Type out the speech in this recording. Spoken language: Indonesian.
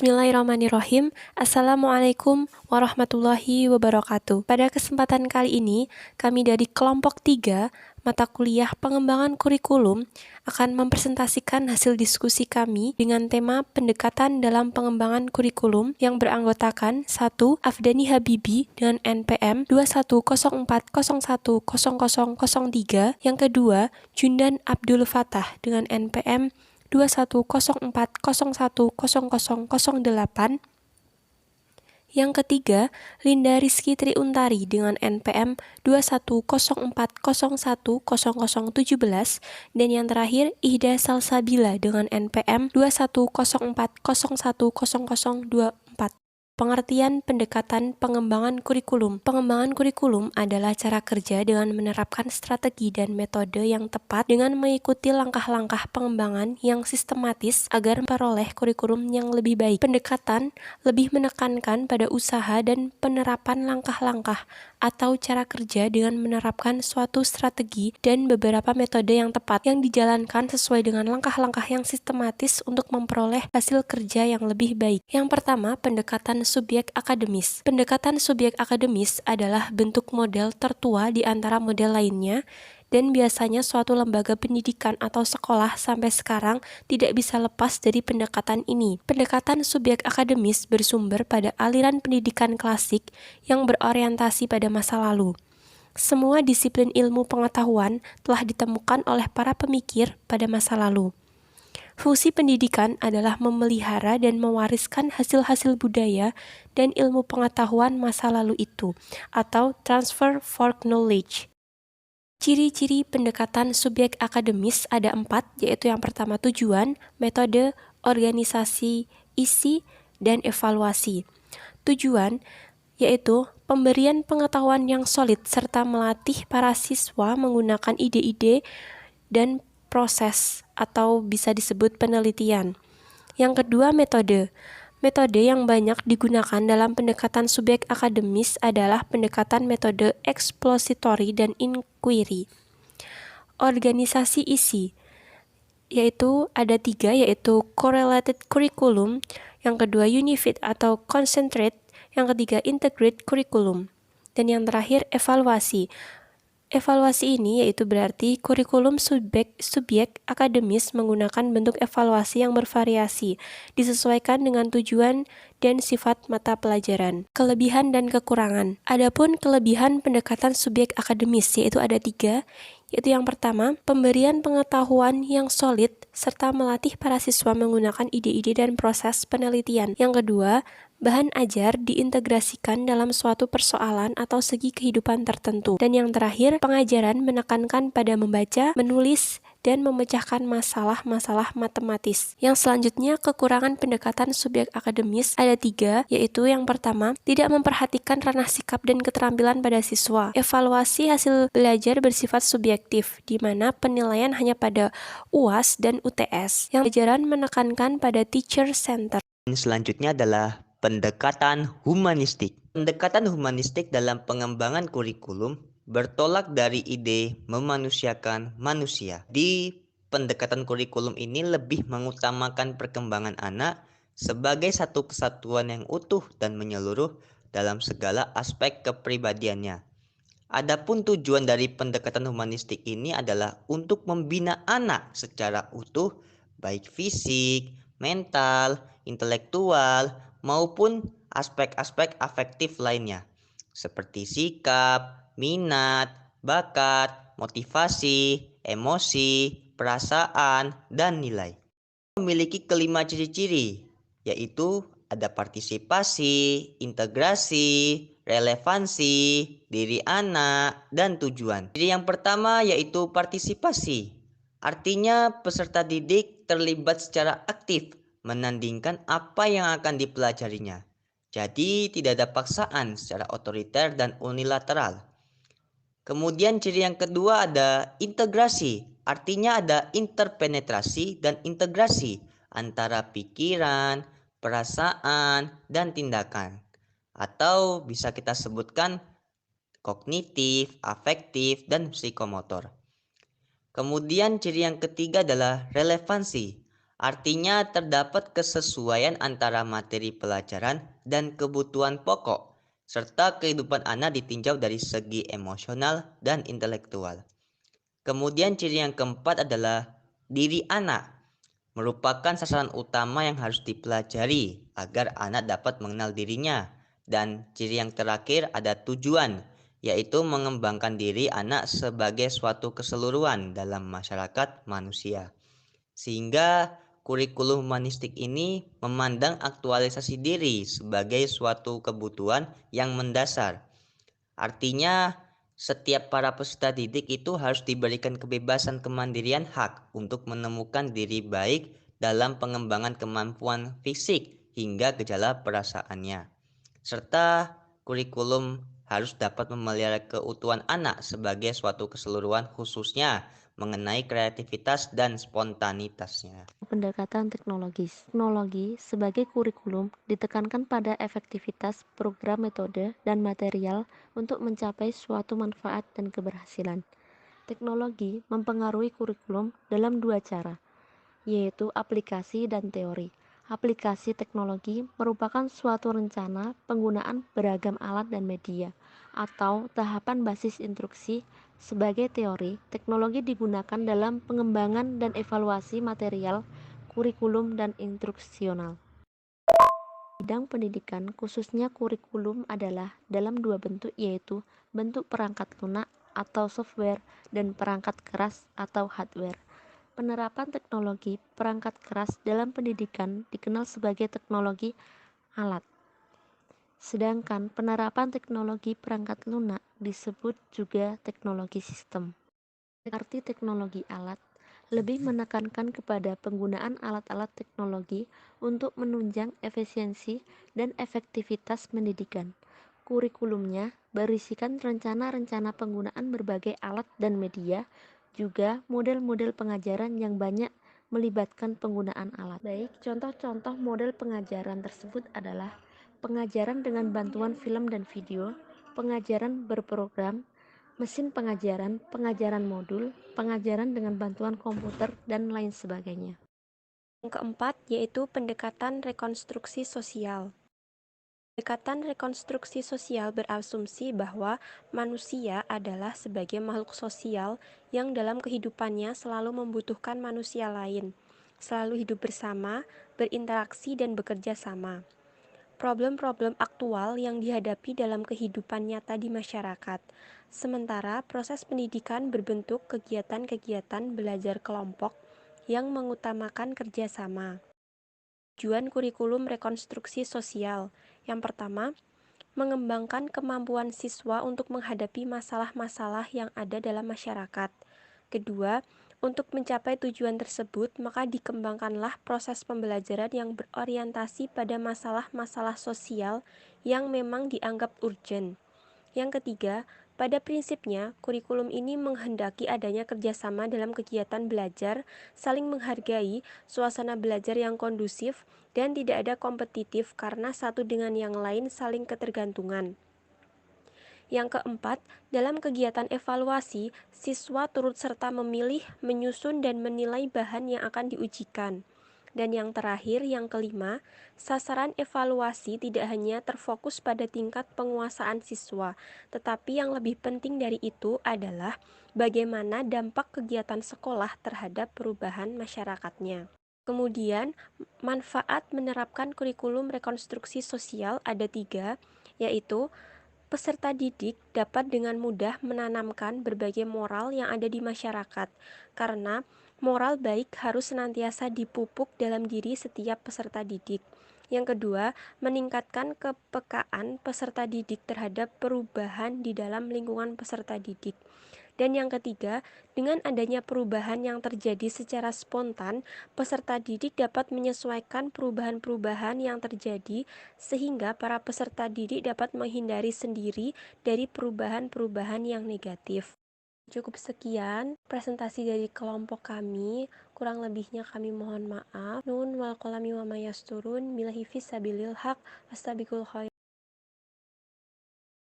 Bismillahirrahmanirrahim. Assalamualaikum warahmatullahi wabarakatuh. Pada kesempatan kali ini, kami dari kelompok 3, mata kuliah pengembangan kurikulum, akan mempresentasikan hasil diskusi kami dengan tema pendekatan dalam pengembangan kurikulum yang beranggotakan 1. Afdani Habibi dengan NPM 2104010003, yang kedua Jundan Abdul Fattah dengan NPM 2104010008. Yang ketiga, Linda Rizky Triuntari dengan NPM 2104010017, dan yang terakhir Ihda Salsabila dengan NPM 2104010024. Pengertian pendekatan pengembangan kurikulum. Pengembangan kurikulum adalah cara kerja dengan menerapkan strategi dan metode yang tepat dengan mengikuti langkah-langkah pengembangan yang sistematis agar memperoleh kurikulum yang lebih baik. Pendekatan lebih menekankan pada usaha dan penerapan langkah-langkah atau cara kerja dengan menerapkan suatu strategi dan beberapa metode yang tepat yang dijalankan sesuai dengan langkah-langkah yang sistematis untuk memperoleh hasil kerja yang lebih baik. Yang pertama, pendekatan subjek akademis. Pendekatan subjek akademis adalah bentuk model tertua di antara model lainnya, dan biasanya suatu lembaga pendidikan atau sekolah sampai sekarang tidak bisa lepas dari pendekatan ini. Pendekatan subjek akademis bersumber pada aliran pendidikan klasik yang berorientasi pada masa lalu. Semua disiplin ilmu pengetahuan telah ditemukan oleh para pemikir pada masa lalu. Fungsi pendidikan adalah memelihara dan mewariskan hasil-hasil budaya dan ilmu pengetahuan masa lalu itu, atau transfer folk knowledge. Ciri-ciri pendekatan subjek akademis ada 4, yaitu yang pertama tujuan, metode, organisasi, isi, dan evaluasi. Tujuan yaitu pemberian pengetahuan yang solid serta melatih para siswa menggunakan ide-ide dan proses atau bisa disebut penelitian. Yang kedua, metode. Metode yang banyak digunakan dalam pendekatan subjek akademis adalah pendekatan metode expository dan inquiry. Organisasi isi, yaitu ada 3, yaitu correlated curriculum, yang kedua unifit atau concentrate, yang ketiga integrate curriculum, dan yang terakhir evaluasi. Evaluasi ini yaitu berarti kurikulum subjek akademis menggunakan bentuk evaluasi yang bervariasi, disesuaikan dengan tujuan dan sifat mata pelajaran. Kelebihan dan kekurangan. Adapun kelebihan pendekatan subjek akademis yaitu ada 3, yaitu yang pertama, pemberian pengetahuan yang solid serta melatih para siswa menggunakan ide-ide dan proses penelitian. Yang kedua, bahan ajar diintegrasikan dalam suatu persoalan atau segi kehidupan tertentu. Dan yang terakhir, pengajaran menekankan pada membaca, menulis, dan memecahkan masalah-masalah matematis. Yang selanjutnya, kekurangan pendekatan subjek akademis ada 3, yaitu yang pertama, tidak memperhatikan ranah sikap dan keterampilan pada siswa. Evaluasi hasil belajar bersifat subjektif, di mana penilaian hanya pada UAS dan UTS. Yang pelajaran menekankan pada teacher center. Selanjutnya adalah pendekatan humanistik. Pendekatan humanistik dalam pengembangan kurikulum bertolak dari ide memanusiakan manusia. Di pendekatan kurikulum ini lebih mengutamakan perkembangan anak sebagai satu kesatuan yang utuh dan menyeluruh dalam segala aspek kepribadiannya. Adapun tujuan dari pendekatan humanistik ini adalah untuk membina anak secara utuh, baik fisik, mental, intelektual, maupun aspek-aspek afektif lainnya, seperti sikap, minat, bakat, motivasi, emosi, perasaan, dan nilai. Memiliki kelima ciri-ciri, yaitu ada partisipasi, integrasi, relevansi, diri anak, dan tujuan. Ciri yang pertama yaitu partisipasi. Artinya peserta didik terlibat secara aktif menandingkan apa yang akan dipelajarinya. Jadi tidak ada paksaan secara otoriter dan unilateral. Kemudian ciri yang kedua ada integrasi. Artinya ada interpenetrasi dan integrasi antara pikiran, perasaan, dan tindakan. Atau bisa kita sebutkan kognitif, afektif, dan psikomotor. Kemudian ciri yang ketiga adalah relevansi. Artinya terdapat kesesuaian antara materi pelajaran dan kebutuhan pokok, serta kehidupan anak ditinjau dari segi emosional dan intelektual. Kemudian ciri yang keempat adalah diri anak, merupakan sasaran utama yang harus dipelajari agar anak dapat mengenal dirinya. Dan ciri yang terakhir ada tujuan, yaitu mengembangkan diri anak sebagai suatu keseluruhan dalam masyarakat manusia. Sehingga kurikulum humanistik ini memandang aktualisasi diri sebagai suatu kebutuhan yang mendasar. Artinya, setiap para peserta didik itu harus diberikan kebebasan kemandirian hak untuk menemukan diri baik dalam pengembangan kemampuan fisik hingga gejala perasaannya. Serta kurikulum harus dapat memelihara keutuhan anak sebagai suatu keseluruhan khususnya mengenai kreativitas dan spontanitasnya. Pendekatan teknologis. Teknologi sebagai kurikulum ditekankan pada efektivitas program, metode, dan material untuk mencapai suatu manfaat dan keberhasilan. Teknologi mempengaruhi kurikulum dalam dua cara, yaitu aplikasi dan teori. Aplikasi teknologi merupakan suatu rencana penggunaan beragam alat dan media, atau tahapan basis instruksi. Sebagai teori, teknologi digunakan dalam pengembangan dan evaluasi material, kurikulum, dan instruksional. Bidang pendidikan, khususnya kurikulum, adalah dalam dua bentuk, yaitu bentuk perangkat lunak atau software dan perangkat keras atau hardware. Penerapan teknologi perangkat keras dalam pendidikan dikenal sebagai teknologi alat, sedangkan penerapan teknologi perangkat lunak disebut juga teknologi sistem. Arti teknologi alat lebih menekankan kepada penggunaan alat-alat teknologi untuk menunjang efisiensi dan efektivitas pendidikan. Kurikulumnya berisikan rencana-rencana penggunaan berbagai alat dan media, juga model-model pengajaran yang banyak melibatkan penggunaan alat. Baik, contoh-contoh model pengajaran tersebut adalah pengajaran dengan bantuan film dan video, pengajaran berprogram, mesin pengajaran, pengajaran modul, pengajaran dengan bantuan komputer, dan lain sebagainya. Yang keempat yaitu pendekatan rekonstruksi sosial. Pendekatan rekonstruksi sosial berasumsi bahwa manusia adalah sebagai makhluk sosial yang dalam kehidupannya selalu membutuhkan manusia lain, selalu hidup bersama, berinteraksi, dan bekerja sama. Problem-problem aktual yang dihadapi dalam kehidupan nyata di masyarakat. Sementara proses pendidikan berbentuk kegiatan-kegiatan belajar kelompok yang mengutamakan kerjasama. Tujuan kurikulum rekonstruksi sosial. Yang pertama, mengembangkan kemampuan siswa untuk menghadapi masalah-masalah yang ada dalam masyarakat. Kedua, untuk mencapai tujuan tersebut, maka dikembangkanlah proses pembelajaran yang berorientasi pada masalah-masalah sosial yang memang dianggap urgent. Yang ketiga, pada prinsipnya, kurikulum ini menghendaki adanya kerjasama dalam kegiatan belajar, saling menghargai, suasana belajar yang kondusif, dan tidak ada kompetitif karena satu dengan yang lain saling ketergantungan. Yang keempat, dalam kegiatan evaluasi, siswa turut serta memilih, menyusun, dan menilai bahan yang akan diujikan. Dan yang terakhir, yang kelima, sasaran evaluasi tidak hanya terfokus pada tingkat penguasaan siswa, tetapi yang lebih penting dari itu adalah bagaimana dampak kegiatan sekolah terhadap perubahan masyarakatnya. Kemudian, manfaat menerapkan kurikulum rekonstruksi sosial ada 3, yaitu peserta didik dapat dengan mudah menanamkan berbagai moral yang ada di masyarakat, karena moral baik harus senantiasa dipupuk dalam diri setiap peserta didik. Yang kedua, meningkatkan kepekaan peserta didik terhadap perubahan di dalam lingkungan peserta didik. Dan yang ketiga, dengan adanya perubahan yang terjadi secara spontan, peserta didik dapat menyesuaikan perubahan-perubahan yang terjadi sehingga para peserta didik dapat menghindari sendiri dari perubahan-perubahan yang negatif. Cukup sekian presentasi dari kelompok kami, kurang lebihnya kami mohon maaf. Nun wal qalami wa mayasturun, billahi fisabilil haq, astabiqul khair.